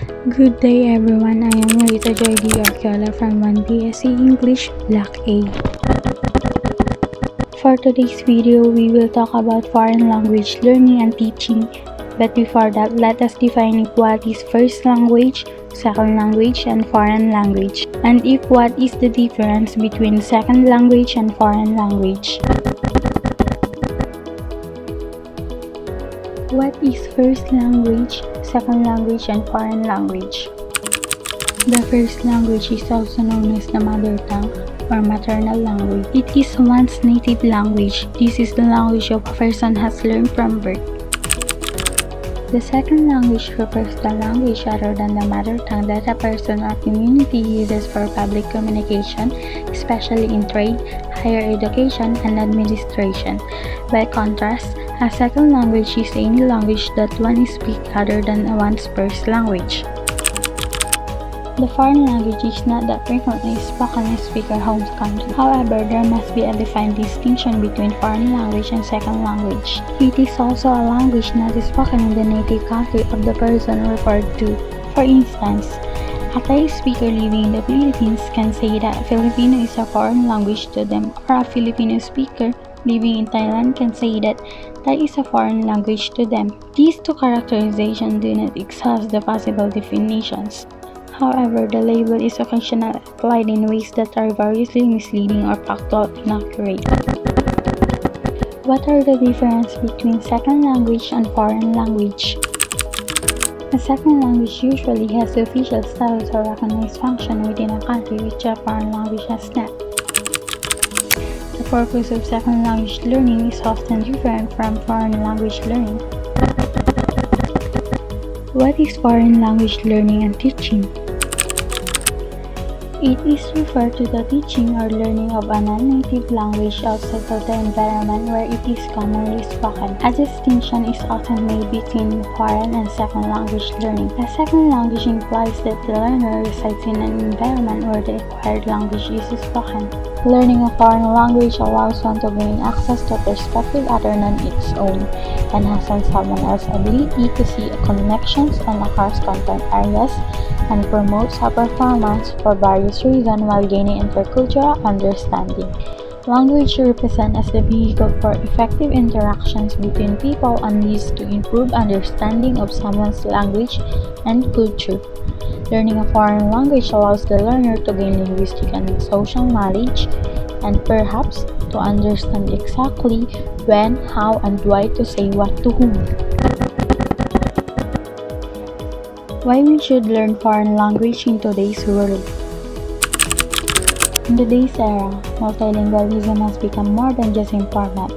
Good day everyone, I am Rita Joy D. Orquiola from 1BSc English Block A. For today's video, we will talk about foreign language learning and teaching. But before that, let us define what is first language, second language, and foreign language. And what is the difference between second language and foreign language. What is first language, second language, and foreign language? The first language is also known as the mother tongue or maternal language. It is one's native language. This is the language a person has learned from birth. The second language refers to a language other than the mother tongue that a person or community uses for public communication, especially in trade, higher education, and administration. By contrast, a second language is any language that one speaks other than one's first language. The foreign language is not that frequently spoken in speaker home country. However, there must be a defined distinction between foreign language and second language. It is also a language not spoken in the native country of the person referred to. For instance, a Thai speaker living in the Philippines can say that Filipino is a foreign language to them, or a Filipino speaker living in Thailand can say that Thai is a foreign language to them. These two characterizations do not exhaust the possible definitions. However, the label is occasionally applied in ways that are variously misleading or factually inaccurate. What are the differences between second language and foreign language? A second language usually has the official status or recognized function within a country which a foreign language has not. The purpose of second language learning is often different from foreign language learning. What is foreign language learning and teaching? It is referred to the teaching or learning of a non-native language outside of the environment where it is commonly spoken. A distinction is often made between foreign and second language learning. A second language implies that the learner resides in an environment where the acquired language is spoken. Learning a foreign language allows one to gain access to a perspective other than its own, enhancing someone else's ability to see connections and across content areas, and promotes a performance for various reasons while gaining intercultural understanding. Language represents as the vehicle for effective interactions between people and leads to improved understanding of someone's language and culture. Learning a foreign language allows the learner to gain linguistic and social knowledge, and perhaps to understand exactly when, how, and why to say what to whom. Why we should learn foreign language in today's world? In today's era, multilingualism has become more than just important.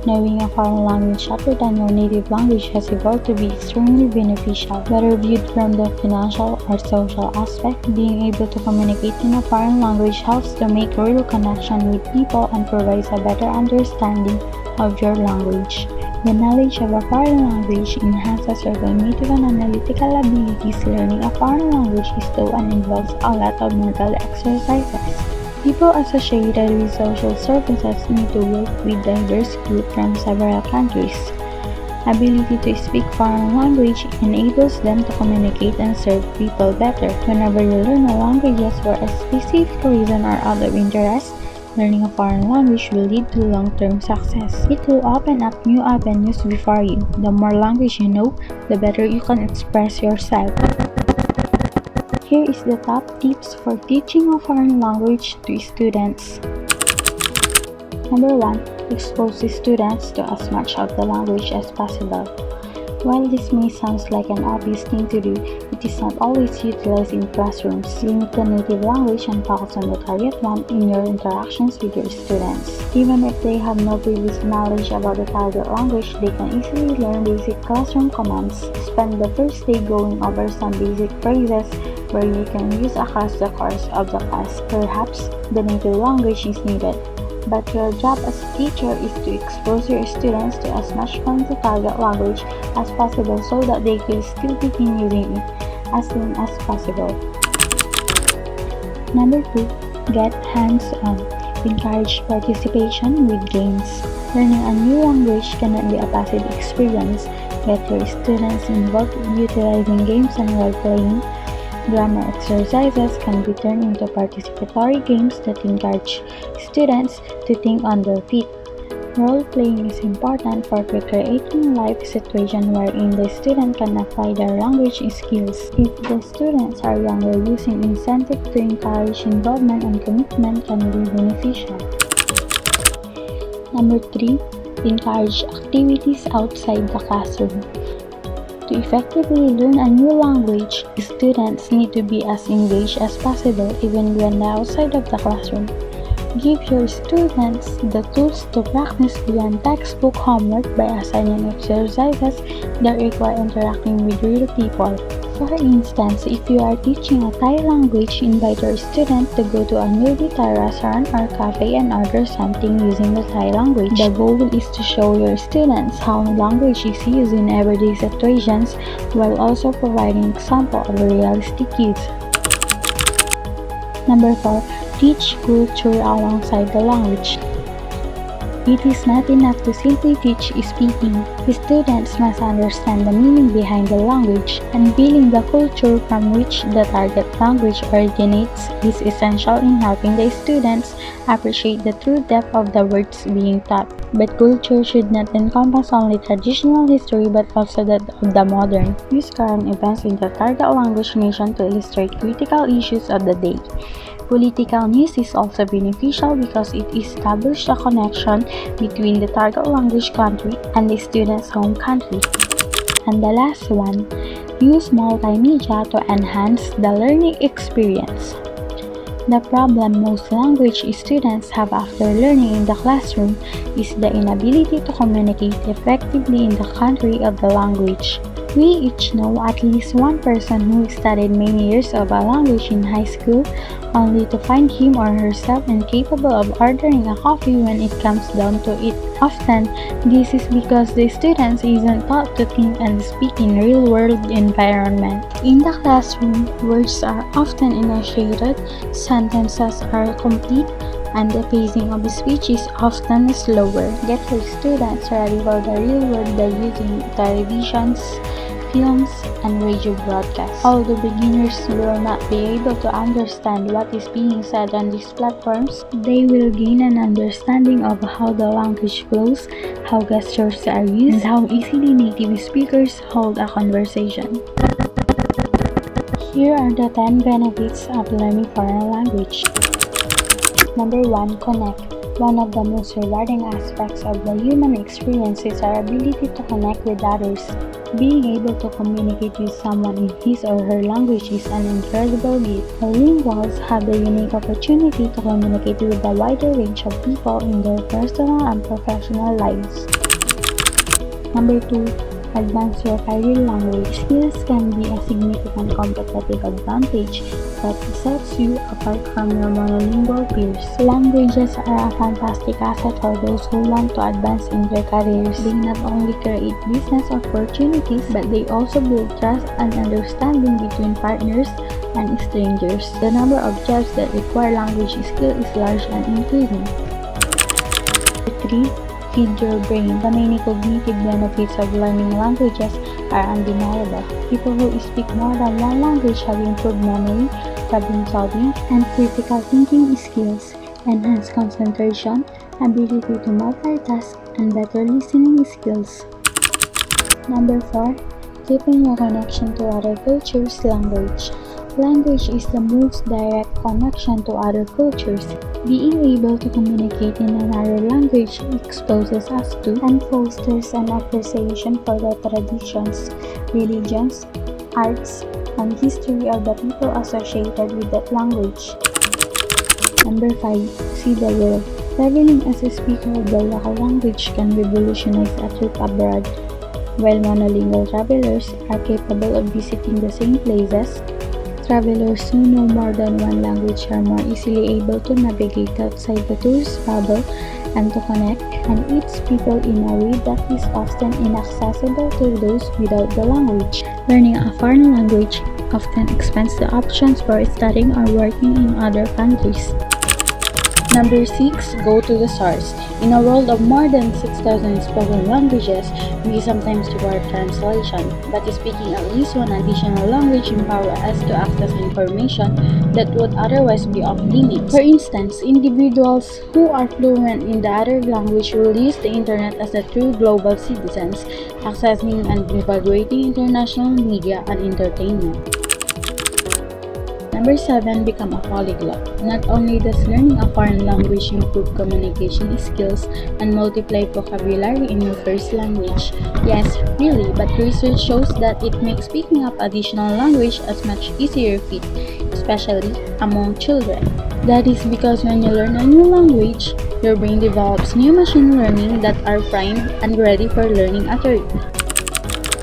Knowing a foreign language other than your native language has evolved to be extremely beneficial. Whether viewed from the financial or social aspect, being able to communicate in a foreign language helps to make real connection with people and provides a better understanding of your language. The knowledge of a foreign language enhances your cognitive and analytical abilities. Learning a foreign language is slow and involves a lot of mental exercises. People associated with social services need to work with diverse groups from several countries. Ability to speak foreign language enables them to communicate and serve people better. Whenever you learn a language for a specific reason or out of interest, learning a foreign language will lead to long-term success. It will open up new avenues before you. The more language you know, the better you can express yourself. Here is the top tips for teaching a foreign language to students. Number 1. Expose the students to as much of the language as possible. While this may sound like an obvious thing to do, it is not always utilized in classrooms. Limit the native language and focus on the target one in your interactions with your students. Even if they have no previous knowledge about the target language, they can easily learn basic classroom commands. Spend the first day going over some basic phrases where you can use across the course of the class. Perhaps the native language is needed, but your job as a teacher is to expose your students to as much from the target language as possible so that they will still begin using it as soon as possible. Number 2. Get hands-on. Encourage participation with games. Learning a new language cannot be a passive experience. Get your students involved utilizing games and role-playing. Grammar exercises can be turned into participatory games that encourage students to think on their feet. Role-playing is important for recreating life situations wherein the student can apply their language skills. If the students are younger, using incentive to encourage involvement and commitment can be beneficial. Number 3. Encourage activities outside the classroom. To effectively learn a new language, students need to be as engaged as possible even when outside of the classroom. Give your students the tools to practice beyond textbook homework by assigning exercises that require interacting with real people. For instance, if you are teaching a Thai language, invite your student to go to a nearby Thai restaurant or cafe and order something using the Thai language. The goal is to show your students how language is used in everyday situations while also providing example of realistic use. Number 4. Teach culture alongside the language. It is not enough to simply teach speaking. Students must understand the meaning behind the language, and feeling the culture from which the target language originates is essential in helping the students appreciate the true depth of the words being taught. But culture should not encompass only traditional history but also that of the modern. Use current events in the target language nation to illustrate critical issues of the day. Political news is also beneficial because it establishes a connection between the target language country and the student's home country. And the last one, use multimedia to enhance the learning experience. The problem most language students have after learning in the classroom is the inability to communicate effectively in the country of the language. We each know at least one person who studied many years of a language in high school only to find him or herself incapable of ordering a coffee when it comes down to it. Often, this is because the students isn't taught to think and speak in real-world environment. In the classroom, words are often enunciated, sentences are complete, and the pacing of speech is often slower. Get your students ready for the real world by using televisions, films, and radio broadcasts. Although beginners will not be able to understand what is being said on these platforms, they will gain an understanding of how the language flows, how gestures are used, and how easily native speakers hold a conversation. Here are the 10 benefits of learning foreign language. Number 1. Connect. One of the most rewarding aspects of the human experience is our ability to connect with others. Being able to communicate with someone in his or her language is an incredible gift. Linguals have the unique opportunity to communicate with a wider range of people in their personal and professional lives. Number 2. Advance your career language. Skills can be a significant competitive advantage that sets you apart from your monolingual peers. Languages are a fantastic asset for those who want to advance in their careers. They not only create business opportunities, but they also build trust and understanding between partners and strangers. The number of jobs that require language skill is large and increasing. 3. Feed your brain. The many cognitive benefits of learning languages are undeniable. People who speak more than one language have improved memory, problem solving, and critical thinking skills, enhanced concentration, ability to multitask, and better listening skills. Number 4. Deepen your connection to other cultures' language. Language is the most direct connection to other cultures. Being able to communicate in another language exposes us to and fosters an appreciation for the traditions, religions, arts, and history of the people associated with that language. Number 5. See the world. Traveling as a speaker of the local language can revolutionize a trip abroad. While monolingual travelers are capable of visiting the same places, travelers who know more than one language are more easily able to navigate outside the tourist bubble and to connect and reach people in a way that is often inaccessible to those without the language. Learning a foreign language often expands the options for studying or working in other countries. Number 6. Go to the source. In a world of more than 6,000 spoken languages, we sometimes require translation, but speaking at least one additional language empowers us to access information that would otherwise be off limits. For instance, individuals who are fluent in the other language will use the internet as a true global citizens, accessing and evaluating international media and entertainment. Number 7. Become a polyglot. Not only does learning a foreign language improve communication skills and multiply vocabulary in your first language, yes, really, but research shows that it makes picking up additional language as much easier feat, especially among children. That is because when you learn a new language, your brain develops new machine learning that are primed and ready for learning a third.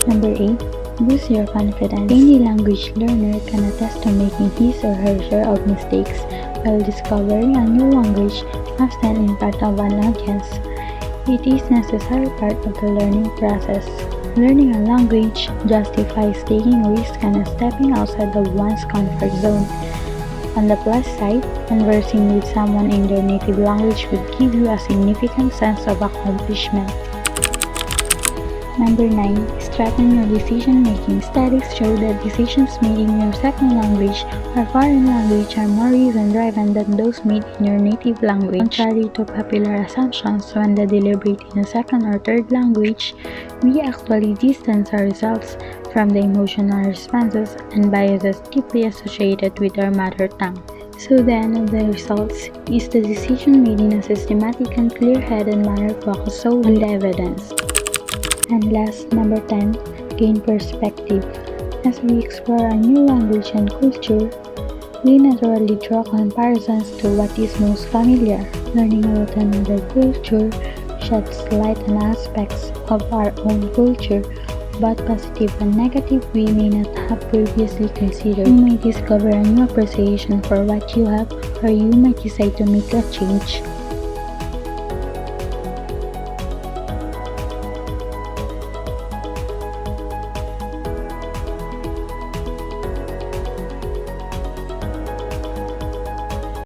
Number 8. Boost your confidence. Any language learner can attest to making his or her share of mistakes while discovering a new language, often in front of an audience. It is a necessary part of the learning process. Learning a language justifies taking risks and stepping outside of one's comfort zone. On the plus side, conversing with someone in their native language would give you a significant sense of accomplishment. Number 9. Strengthen your decision-making. Studies show that decisions made in your second language or foreign language are more reason-driven than those made in your native language. Contrary to popular assumptions, when they deliberate in a second or third language, we actually distance our results from the emotional responses and biases deeply associated with our mother tongue. So the end of the results is the decision made in a systematic and clear-headed manner focused solely on the evidence. And last, number 10, gain perspective. As we explore a new language and culture, we naturally draw comparisons to what is most familiar. Learning about another culture sheds light on aspects of our own culture, both positive and negative, we may not have previously considered. You may discover a new appreciation for what you have, or you might decide to make a change.